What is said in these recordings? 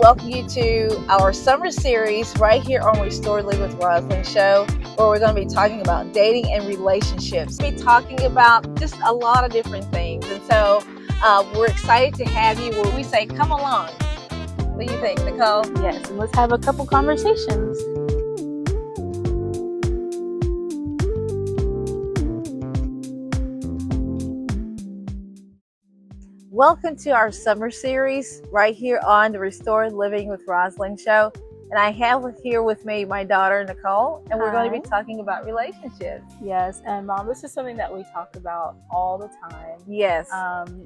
welcome you to our summer series right here on Restored Living with Roslyn show, where we're going to be talking about dating and relationships. We'll be talking about just a lot of different things. And so we're excited to have you where we say, come along. What do you think, Nicole? Yes, and let's have a couple conversations. Welcome to our summer series right here on the Restored Living with Roslyn show. And I have here with me my daughter, Nicole, and we're going to be talking about relationships. Yes, and Mom, this is something that we talk about all the time. Yes.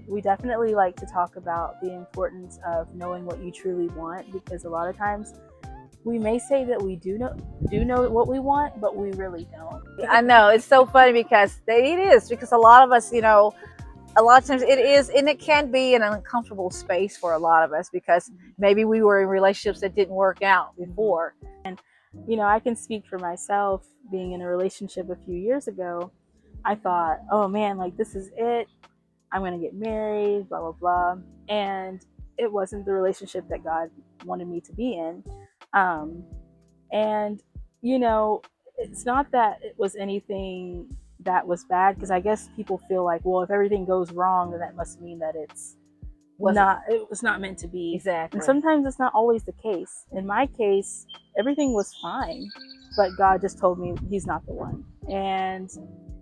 We definitely like to talk about the importance of knowing what you truly want, because a lot of times we may say that we do know what we want, but we really don't. I know, it's so funny because a lot of us, a lot of times it is, and it can be an uncomfortable space for a lot of us because maybe we were in relationships that didn't work out before. And, I can speak for myself. Being in a relationship a few years ago, I thought, oh man, like this is it. I'm going to get married, blah, blah, blah. And it wasn't the relationship that God wanted me to be in. It's not that it was anything that was bad, because I guess people feel like, well, if everything goes wrong, then that must mean that it was not meant to be. Exactly. And sometimes it's not always the case. In my case, everything was fine, but God just told me he's not the one. And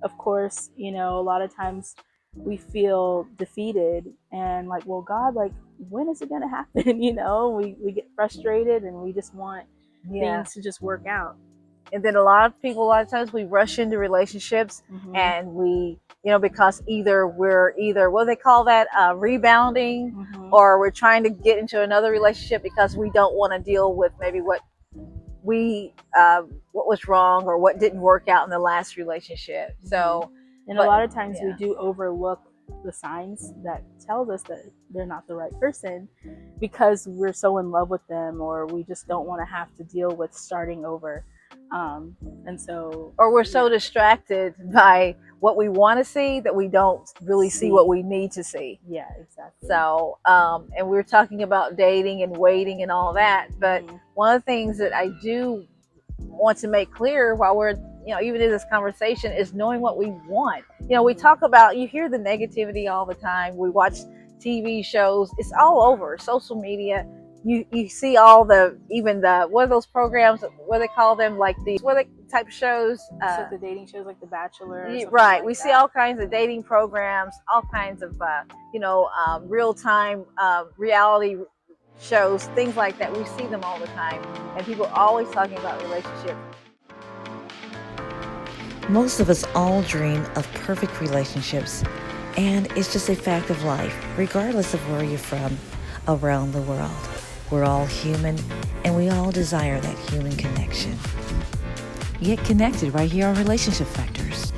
of course, a lot of times we feel defeated and like, well, God, like, when is it going to happen? We get frustrated and we just want things to just work out. And then a lot of times we rush into relationships and we, because we're what do they call that, rebounding, or we're trying to get into another relationship because we don't want to deal with maybe what was wrong or what didn't work out in the last relationship. So, and a lot of times we do overlook the signs that tells us that they're not the right person because we're so in love with them, or we just don't want to have to deal with starting over. Or we're so distracted by what we want to see that we don't really see what we need to see. Yeah, exactly. So, and we're talking about dating and waiting and all that. But one of the things that I do want to make clear while we're, even in this conversation, is knowing what we want. We talk about, you hear the negativity all the time. We watch TV shows. It's all over social media. You see all what are those programs, what do they call them, like what are the type of shows? So the dating shows like The Bachelor. Right. Like we see all kinds of dating programs, all kinds of, real-time reality shows, things like that. We see them all the time. And people are always talking about relationships. Most of us all dream of perfect relationships, and it's just a fact of life, regardless of where you're from around the world. We're all human, and we all desire that human connection. Get connected right here on Relationship Factors.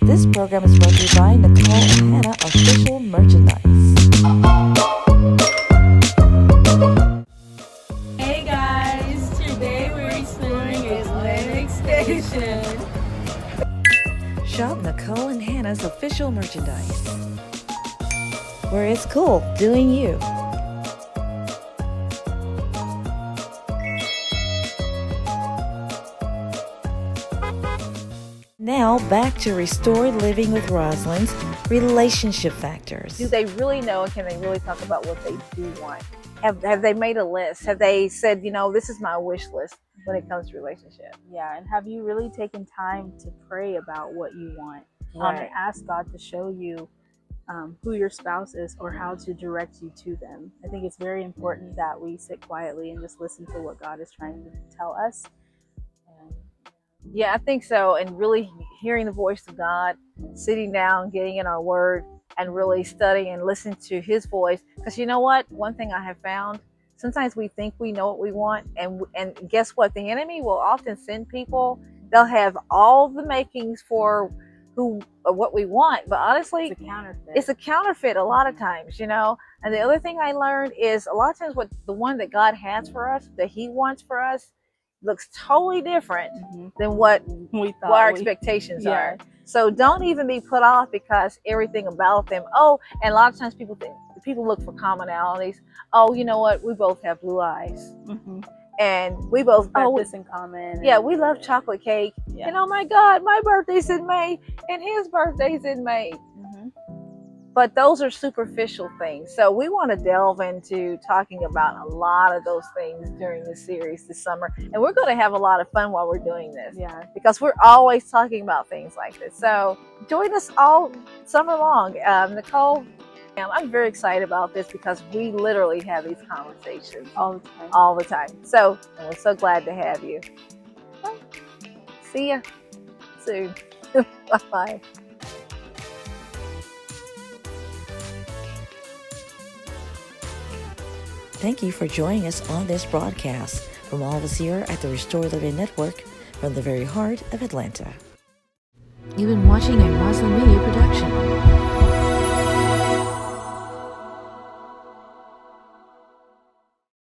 This program is brought to you by Nicole and Hannah Official Merchandise. Hey guys, today we're exploring Atlantic Station. Shop Nicole and Hannah's Official Merchandise, where it's cool doing you. Now back to Restored Living with Roslyn's Relationship Factors. Do they really know, and can they really talk about what they do want? Have they made a list? Have they said, this is my wish list when it comes to relationship? Yeah, and have you really taken time to pray about what you want? Right. And ask God to show you who your spouse is, or how to direct you to them. I think it's very important that we sit quietly and just listen to what God is trying to tell us. Yeah, I think so. And really hearing the voice of God, sitting down, getting in our word, and really studying and listening to his voice. Because you know what? One thing I have found, sometimes we think we know what we want. And guess what? The enemy will often send people. They'll have all the makings for what we want, but honestly, it's a counterfeit a lot of times, And the other thing I learned is a lot of times the one that God has for us, that he wants for us, looks totally different Mhm. than what We thought our expectations yeah. are. So don't even be put off because everything about them. Oh, and a lot of times people look for commonalities. Oh, you know what? We both have blue eyes, Mhm. and we both We've got this in common. yeah, we love chocolate cake. Yeah. And oh my God, my birthday's in May, and his birthday's in May. Mhm. But those are superficial things. So we want to delve into talking about a lot of those things during this series this summer. And we're going to have a lot of fun while we're doing this. Yeah. Because we're always talking about things like this. So join us all summer long. Nicole, I'm very excited about this because we literally have these conversations all the time. So we're so glad to have you. See ya soon. Bye-bye. Thank you for joining us on this broadcast from all of us here at the Restore Living Network from the very heart of Atlanta. You've been watching a Roslyn Media production.